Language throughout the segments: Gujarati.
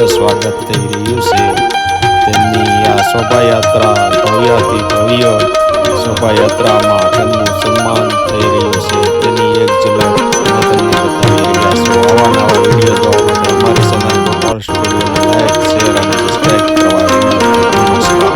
ભવ્ય સ્વાગત થઈ રહ્યું છે। તેમની આ શોભાયાત્રા ભવ્યથી ભવ્ય શોભાયાત્રામાં તેમનું સન્માન થઈ રહ્યું છે તેની એક ઝલક અમે તમને બતાવી રહ્યા છું। આવા નવા વિડીયો જોવા માટે અમારી ચેનલમાં ફર્સ્ટ વિડીયોને લાઈક શેર અને સબસ્ક્રાઈબ કરવા નમસ્કાર।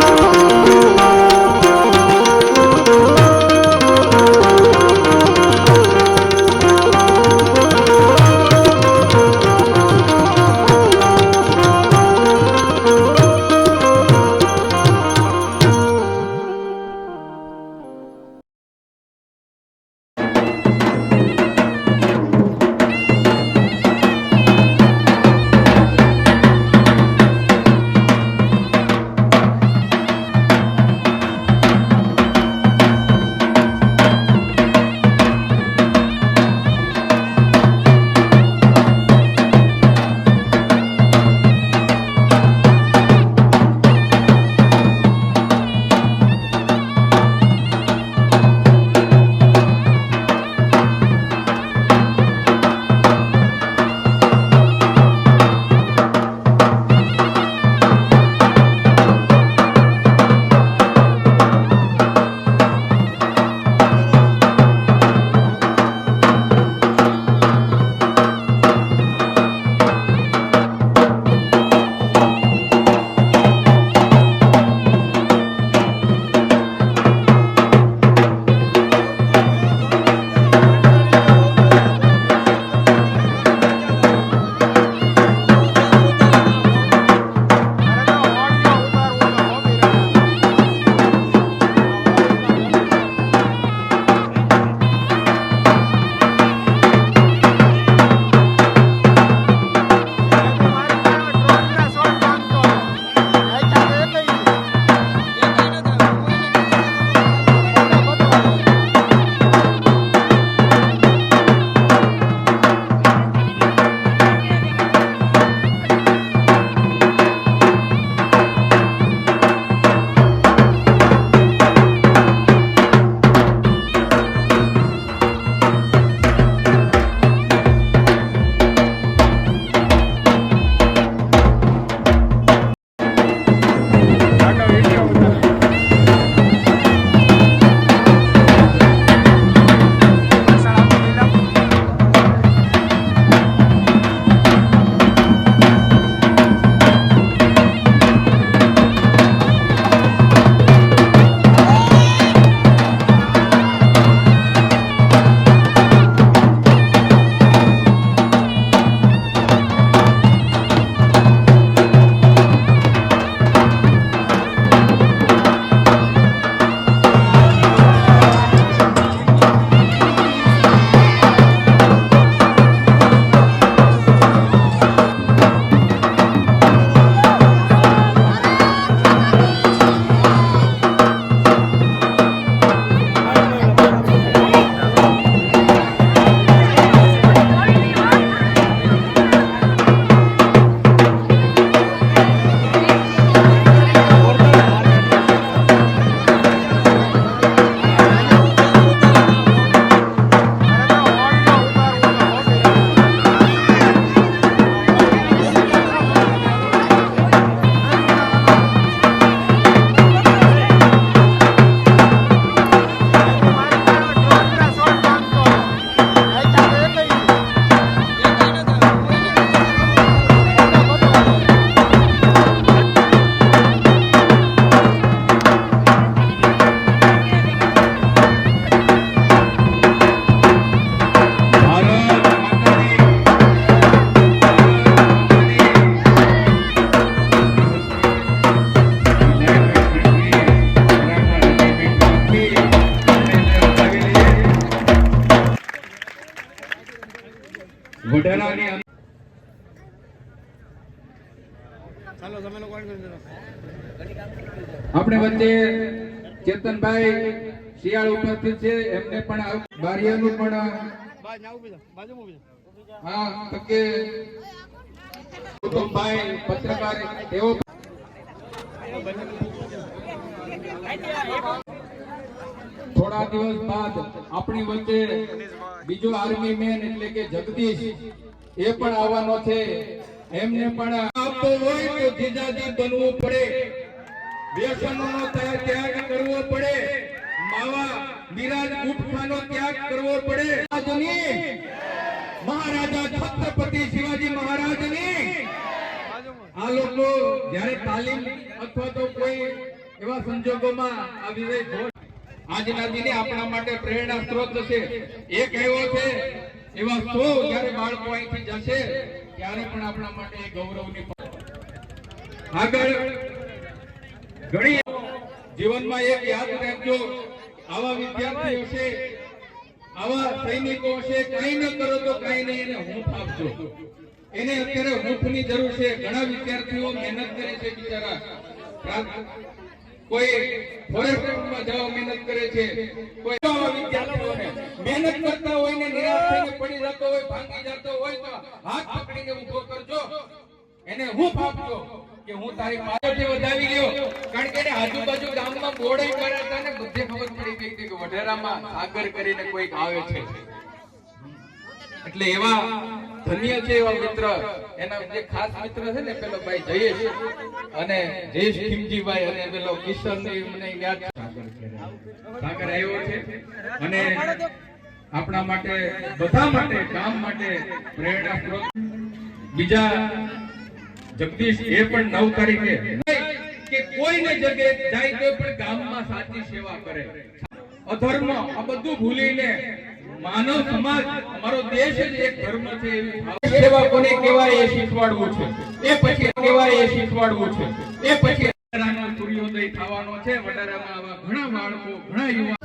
આપણે વચ્ચે ચેતનભાઈ શિયાળ ઉપસ્થિત છે એમને પણ બારિયાનું પણ હા તકે કુટુંબભાઈ પત્રકાર તેઓ થોડા દિવસ બાદ આપણી વચ્ચે બીજો આર્મી મેન એટલે કે જગદીશ એ પણ આવવાનો છે। એમને પણ આપતો હોય તો જીજાજી બનવું પડે, વ્યસનોનો ત્યાગ કરવો પડે, માવા મિરાજ ગુટખાનો ત્યાગ કરવો પડે. મહારાજા છત્રપતિ શિવાજી મહારાજની આ લોકો જ્યારે તાલીમ અથવા તો કોઈ એવા સંજોગોમાં આ વિજય ઘોષ આજના દિને આપણા માટે પ્રેરણા સ્ત્રોત છે. એક એવો છે, એવા 100 જ્યારે બાળકો અહીંથી જશે ત્યારે પણ આપણા માટે ગૌરવની આગળ ઘણી જીવનમાં એક યાદ રાખજો, આવા વિદ્યાર્થીઓ છે, આવા સૈનિકો છે, કઈ ન કરો તો કઈ નહીં, એને હૂંફ આપજો. એને અત્યારે હૂંફની જરૂર છે. ઘણા વિદ્યાર્થીઓ મહેનત કરે છે બિચારા, કોઈ ફોરેસ્ટમાં જવા મહેનત કરે છે, કોઈ આવા વિદ્યાર્થીઓને મહેનત કરતા હોય ને નિરાશ થઈને પડી જતો હોય, ભાંગી જતો હોય તો હાથ પકડીને ઊભો કરજો, એને હૂંફ આપજો કે હું તારી પાછળથી વધાવી લ્યો. કારણ કે આજુબાજુ ગામમાં બોર્ડ કર્યા હતા ને બધે ખબર પડી ગઈ હતી કે વઢેરામાં સાગર કરીને કોઈક આવે છે. એટલે એવા ધન્ય છે એવા મિત્ર, એના જે ખાસ મિત્ર છે ને પેલો ભાઈ જયેશ અને જયેશ ખીમજીભાઈ અને પેલો કિશન મને યાદ સાગર આવ્યો છે અને આપણા માટે બધા માટે ગામ માટે પ્રેરણા સ્ત્રોત. બીજા જગદીશ એ પણ 9 તારીખે કે કોઈને જગ્યાએ જાય તો પણ ગામમાં સાચી સેવા કરે, અધર્મ આ બધું ભૂલીને માનવ સમાજ અમારો દેશ જ એક ધર્મ છે એવી સેવા કોને કહેવાય એ શીખવાડવું છે. એ પછી કહેવાય એ શીખવાડવું છે. એ પછી વડારાનો સૂર્યોદય થવાનો છે. વડારામાં આવા ઘણા બાળકો, ઘણા યુવા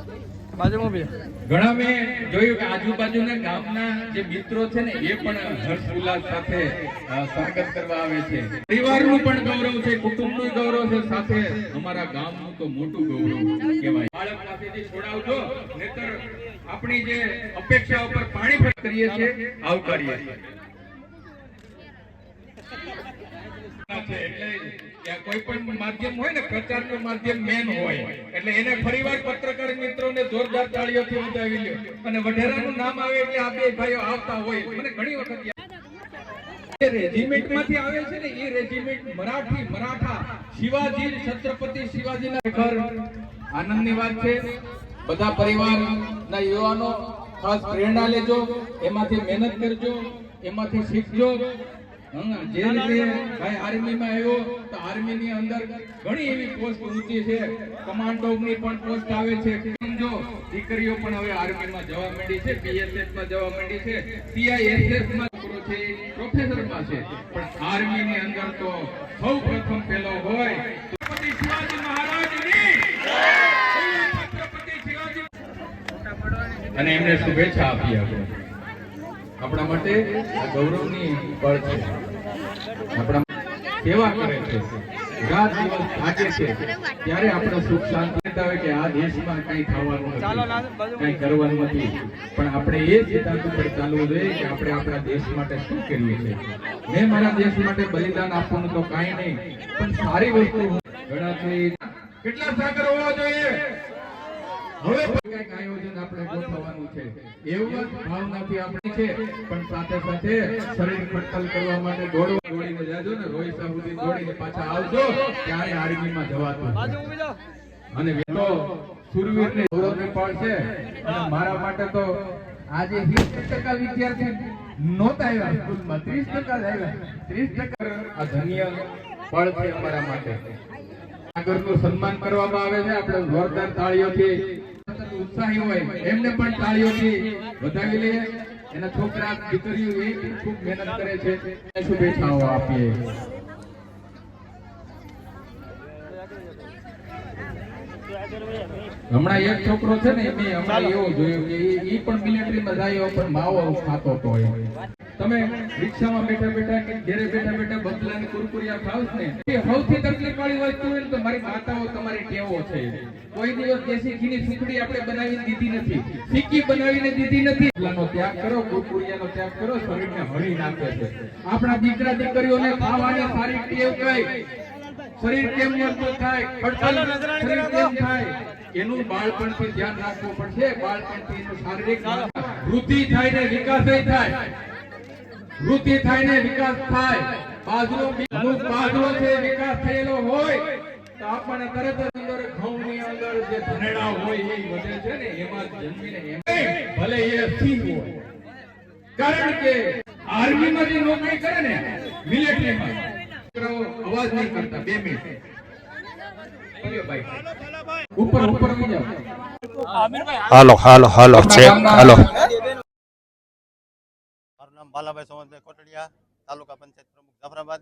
ઘણા મેં જોયું કે આજુબાજુના ગામના જે મિત્રો છે ને એ પણ હર્ષ ઉલ્લાસ સાથે સ્વાગત કરવા આવે છે. પરિવારનું પણ ગૌરવ છે, કુટુંબનું ગૌરવ છે, સાથે અમારા ગામનું તો મોટું ગૌરવ કહેવાય. બાળક પાસેથી છોડાવજો, નહીતર આપણી જે અપેક્ષાઓ પર પાણી ફેંક કરીએ છીએ, આવકારીએ છીએ. એટલે કોઈ પણ માધ્યમ હોય ને, પ્રચારનું માધ્યમ મેન હોય, એટલે એને ફરીવાર પત્રકાર મિત્રોને જોરદાર તાળીઓથી વધાવી લ્યો. અને વઢેરાનું નામ આવે એટલે આ બે ભાઈઓ આવતા હોય. મને ઘણી વખત રેજિમેન્ટમાંથી આવે છે ને, એ રેજિમેન્ટ મરાઠા શિવાજી, છત્રપતિ શિવાજીના ઘર. આનંદની વાત છે. બધા પરિવારના યુવાનો ખાસ પ્રેરણા લેજો, એમાંથી મહેનત કરજો, એમાંથી શીખજો. જે રીતે ભાઈ આર્મીમાં આવ્યો તો આર્મીની અંદર ઘણી એવી પોસ્ટ ઊંચી છે, કમાન્ડોની પણ પોસ્ટ આવે છે. જો દીકરીઓ પણ હવે આર્મીમાં જવા માંડી છે, બીએસએફમાં જવા માંડી છે, સીઆઈએસએફમાં છોકરો છે પ્રોફેસરમાં છે. પણ આર્મીની અંદર તો સૌ પ્રથમ પેલો હોય છત્રપતિ શિવાજી મહારાજની છત્રપતિ શિવાજી, અને એમને શુભેચ્છા આપી. આપણા માટે આ ગૌરવની પળ છે. આપણા સેવા કરે છે, રાત દિવસ થાકે છે, ત્યારે આપણે સુખ શાંતિ હોય કે આ દેશમાં કઈ થવાનું નથી, કઈ કરવાનું નથી. પણ આપણે એ સિદ્ધાંત ઉપર ચાલવું જોઈએ કે આપણે આપણા દેશ માટે શું કર્યું છે. મેં મારા દેશ માટે બલિદાન આપવાનું તો કાંઈ નહીં, પણ સારી વસ્તુ ઘણા છે. કેટલા સાગર હોવા જોઈએ. હવે કઈક આયોજન આપણે ગોઠવવાનું છે. એવું જ ભાવનાથી આપણે છે, પણ સાથે સાથે શરીર ખડતલ કરવા માટે દોડીને જાજો ને, રોહિસા સુધી દોડીને પાછા આવજો, ત્યારે આર્મીમાં જવાતું. અને તો સુરવીરને ગૌરવની પળ છે. અને મારા માટે તો આજે 20% વિદ્યાર્થી નહોતા આવ્યા સ્કૂલમાં, 30% જ આવ્યા. 30% આ ધન્ય પળ છે અમારા માટે. આગળનું સન્માન કરવામાં આવે છે. આપણે જોરદાર તાળીઓથી, ઉત્સાહી હોય એમને પણ તાળીઓથી વધાવી લઈએ. એના છોકરા દીકરીઓ એ ખૂબ મહેનત કરે છે, શુભેચ્છાઓ આપીએ. હમણાં એક છોકરો છે ને, મેં હમણાં એવો જોયો કે એ પણ મિલિટરીમાં જાય પણ માવો ખાતો હતો. તમે રિક્ષામાં બેઠા બેઠા કે ઘરે બેઠા બેઠા બદલાની કુરકુરિયા ખાવ ને, એ સૌથી તકલીફ વાળી વસ્તુ હોય ને તો મારી માતાઓ તમારી ટેવો છે. કોઈ દિવસ દેશી ઘીની સુખડી આપણે બનાવીને દીધી નથી, સિક્કી બનાવીને દીધી નથી. બદલાનો ત્યાગ કરો, કુરકુરિયાનો ત્યાગ કરો, શરીરને હળી નાખે છે. આપણા દીકરા દીકરીઓને ખાવાની સારી ટેવ કઈ, શરીર કેમ મજબૂત થાય, શરીર કેમ થાય, એનું બાળપણથી ધ્યાન રાખવું પડશે. બાળપણથી એનું શારીરિક વૃદ્ધિ થાય ને વિકાસ થાય, વૃદ્ધિ થાય ને વિકાસ થાય. બાજરો અમુક બાજરો છે વિકાસ થયેલો હોય તો આપણને તરત જ અંદર ઘઉંની અંદર જે ધનેડા હોય એ વધે છે ને એમાં જન્મીને ભલે એ સિંહ હોય કારણ કે આર્મીમાં જે નોકરી કરે ને મિલિટરીમાં અવાજ નહીં કરતા 2 મિનિટ ઉપર ઉપર આવી જાઓ હાલો ચેક હાલો. મારું નામ બાલાભાઈ સોમનભાઈ કોટડિયા, તાલુકા પંચાયત પ્રમુખ જાફરાબાદ.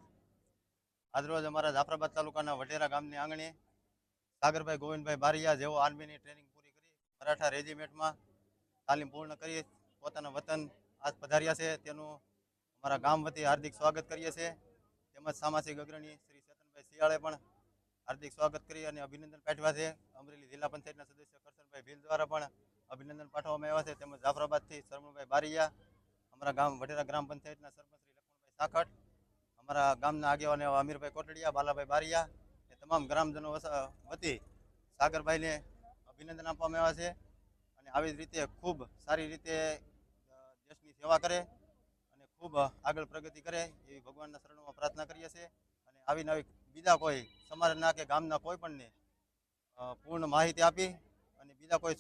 આજરોજ અમારા જાફરાબાદ તાલુકાના વઢેરા ગામની આંગણે સાગરભાઈ ગોવિંદભાઈ બારિયા જેઓ આર્મીની ટ્રેનિંગ પૂરી કરી મરાઠા રેજિમેન્ટમાં તાલીમ પૂર્ણ કરી પોતાના વતન આજ પધાર્યા છે તેનું અમારા ગામ વતી હાર્દિક સ્વાગત કરીએ છીએ. તેમજ સામાજિક અગ્રણી શ્રી ચેતનભાઈ શિયાળે પણ હાર્દિક સ્વાગત કરી અને અભિનંદન પાઠવ્યા છે. અમરેલી જિલ્લા પંચાયતના સદસ્ય કરશનભાઈ ભીલ દ્વારા પણ અભિનંદન પાઠવવામાં આવ્યા છે. તેમજ જાફરાબાદથી સરમણભાઈ બારિયા, અમારા ગામ વઢેરા ગ્રામ પંચાયતના સરપંચ શ્રી લક્ષ્મણભાઈ સાખટ, અમારા ગામના આગેવાન એવા અમીરભાઈ કોટડિયા, બાલાભાઈ બારિયા એ તમામ ગ્રામજનો વતી સાગરભાઈને અભિનંદન આપવામાં આવ્યા છે. અને આવી જ રીતે ખૂબ સારી રીતે દેશની સેવા કરે અને ખૂબ આગળ પ્રગતિ કરે એવી ભગવાનના શરણોમાં પ્રાર્થના કરીએ છીએ. અને આવી નવી બીજા કોઈ સમાજના કે ગામના કોઈ પણને પૂર્ણ માહિતી આપી અને બીજા કોઈ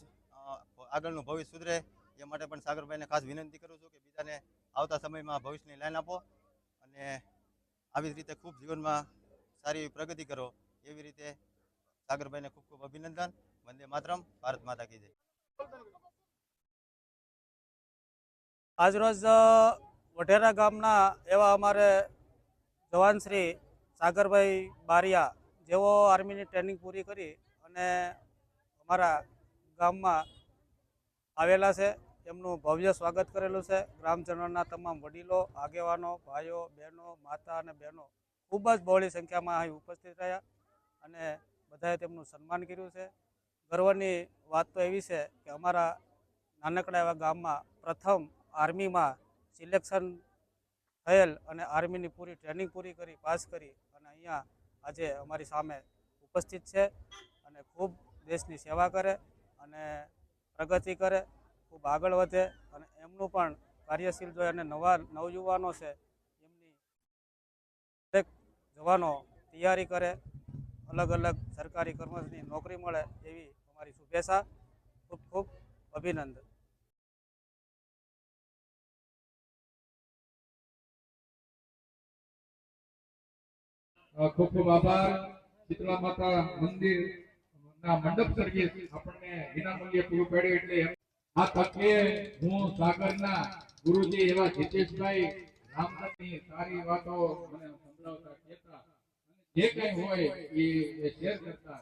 આગળનું ભવિષ્ય સુધરે એ માટે પણ સાગરભાઈને ખાસ વિનંતી કરું છું કે બીજાને આવતા સમયમાં ભવિષ્યની લાઈન આપો અને આવી જ રીતે ખૂબ જીવનમાં સારી પ્રગતિ કરો એવી રીતે સાગરભાઈને ખૂબ ખૂબ અભિનંદન. વંદે માતરમ. ભારત માતા કી જય. આજરોજ વઢેરા ગામના એવા અમારે જવાન શ્રી સાગરભાઈ બારિયા જેઓ આર્મીની ટ્રેનિંગ પૂરી કરી અને અમારા ગામમાં આવેલા છે. એમનું ભવ્ય સ્વાગત કરેલું છે. ગ્રામજનોના તમામ વડીલો, આગેવાનો, ભાઈઓ, બહેનો, માતા અને બહેનો ખૂબ જ બહોળી સંખ્યામાં અહીં ઉપસ્થિત રહ્યા અને બધાએ તેમનું સન્માન કર્યું છે. ગર્વની વાત તો એવી છે કે અમારા નાનકડા એવા ગામમાં પ્રથમ આર્મીમાં સિલેક્શન થયેલ અને આર્મીની પૂરી ટ્રેનિંગ પૂરી કરી પાસ કરી અને અહીંયા આજે અમારી સામે ઉપસ્થિત છે અને ખૂબ દેશની સેવા કરે અને પ્રગતિ કરે, ખૂબ આગળ વધે અને એમનું પણ કાર્યશીલ જોઈ અને નવયુવાનો છે એમની દરેક જવાનો તૈયારી કરે, અલગ અલગ સરકારી કર્મચારીની નોકરી મળે એવી અમારી શુભેચ્છા. ખૂબ ખૂબ અભિનંદન. ખૂબ ખૂબ આભાર. શીતળા માતા મંદિર ના મંડપ સર્વિસ આપણને વિનામૂલ્યે પૂરું પાડ્યું એટલે આ તકે હું સાગરના ગુરુજી એવા જીતેશભાઈ રામદત્તની સારી વાતો મને સંભળાવતા કહેતા અને જે કંઈ હોય એ શેર કરતા.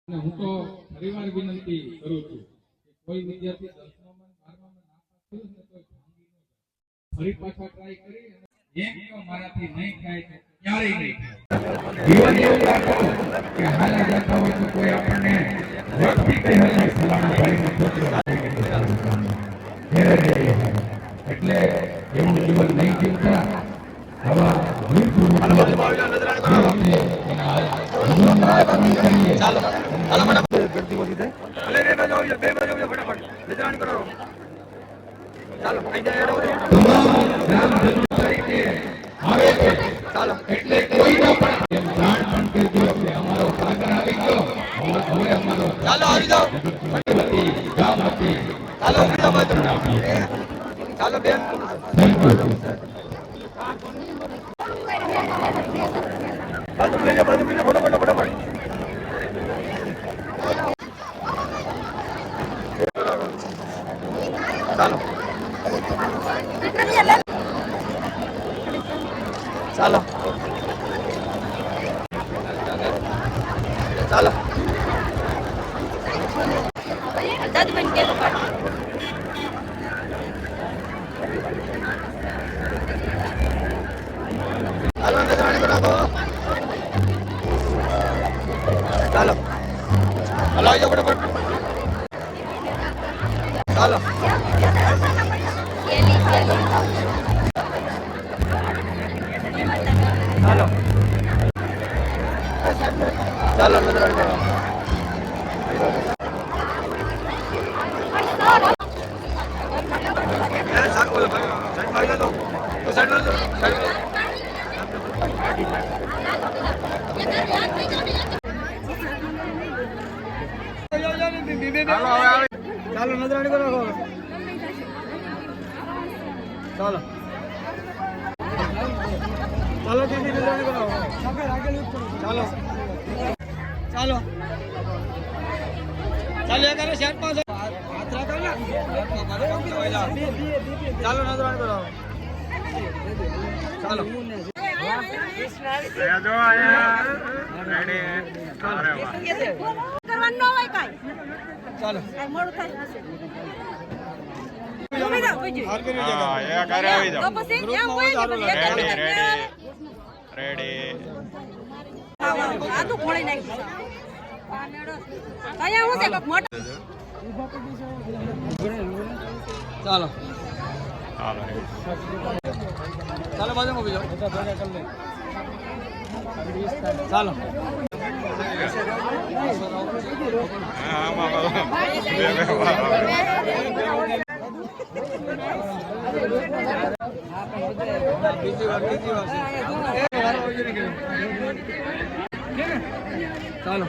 અને હું તો ફરીવાર વિનંતી કરું છું કે કોઈ વિદ્યાર્થી 10માં 12માં નાપાસ થયું ને તો ફરી પાછા ટ્રાય કરી એમ તો મારાથી નહીં થાય તો ક્યારેય નહીં થાય. જીવન એવું રાખો કે હાલા જતા હોય તો કોઈ આપણને વખતી કહી હશે ફલાણા ભાઈનો છોકરો એટલે એવું જીવન નહીં જીવતા આવા એટલે કોઈનો પણ જાણ પણ કરજો કે અમારો સાગર આવી ગયો હવે અમારો ચાલો આવી જાઓ ગામ હતી ચાલો ચાલો બેન ચાલો ચાલો ચાલો હલાવી જાઓ ફટાફટ ચાલો ચાલો ચાલો ચાલો નજરાણી કરો ચાલો ચાલો દીદી નજરાણી કરો ચાલો ચાલો ચાલો એ કરે શેર પાસે હાથ રાખો ને ચાલો નજરાણી કરો ચાલો કરવાનું ન હોય કાંઈ. ચાલો કાંઈ મોડું થાય. તો પછી એમ હોય ને પછી એક જ આદુ ખોળી નાખ્યું. અહીંયા હું છે કોક મોટો ચાલો ચાલો બાજુમાં બીજો ચાલો બીજી વાર ચાલો